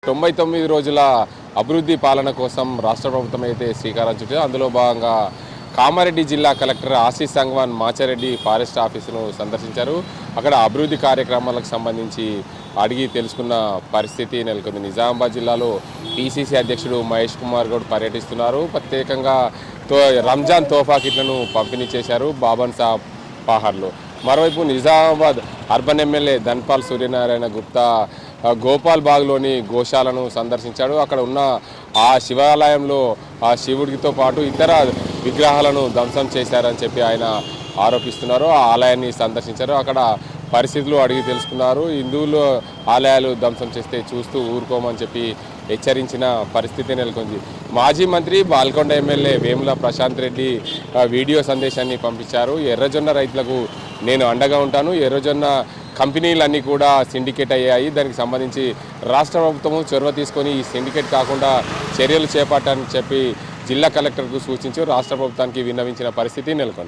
99 రోజుల అభివృద్ధి పాలన కోసం రాష్ట్ర ప్రభుత్వం అయితే శ్రీకారం చుట్టింది. అందులో భాగంగా కామారెడ్డి జిల్లా కలెక్టర్ ఆశీష్ సంగ్వాన్ మాచారెడ్డి ఫారెస్ట్ ఆఫీసును సందర్శించారు. అక్కడ అభివృద్ధి కార్యక్రమాలకు సంబంధించి అడిగి తెలుసుకున్న పరిస్థితి నెలకొంది. నిజామాబాద్ జిల్లాలో పిసిసి అధ్యక్షుడు మహేష్ కుమార్ గౌడ్ పర్యటిస్తున్నారు. ప్రత్యేకంగా రంజాన్ తోఫా కిట్లను పంపిణీ చేశారు బాబన్ సాబ్ పహార్లో. మరోవైపు నిజామాబాద్ అర్బన్ ఎమ్మెల్యే ధన్పాల్ సూర్యనారాయణ గుప్తా గోపాల్ బాగ్లోని గోశాలను సందర్శించాడు. అక్కడ ఉన్న ఆ శివాలయంలో ఆ శివుడితో పాటు ఇతర విగ్రహాలను ధ్వంసం చేశారని చెప్పి ఆయన ఆరోపిస్తున్నారు. ఆ ఆలయాన్ని సందర్శించారు. అక్కడ పరిస్థితులు అడిగి తెలుసుకున్నారు. హిందువులు ఆలయాలు ధ్వంసం చేస్తే చూస్తూ ఊరుకోమని చెప్పి హెచ్చరించిన పరిస్థితి నెలకొంది. మాజీ మంత్రి బాల్కొండ ఎమ్మెల్యే వేముల ప్రశాంత్ రెడ్డి వీడియో సందేశాన్ని పంపించారు. ఎర్రజొన్న రైతులకు నేను అండగా ఉంటాను, ఎర్రజొన్న కంపెనీలన్నీ కూడా సిండికేట్ అయ్యాయి, దానికి సంబంధించి రాష్ట్ర ప్రభుత్వము చొరవ తీసుకొని ఈ సిండికేట్ కాకుండా చర్యలు చేపట్టాలని చెప్పి జిల్లా కలెక్టర్కు సూచించి రాష్ట్ర ప్రభుత్వానికి విన్నవించిన పరిస్థితి నెలకొంది.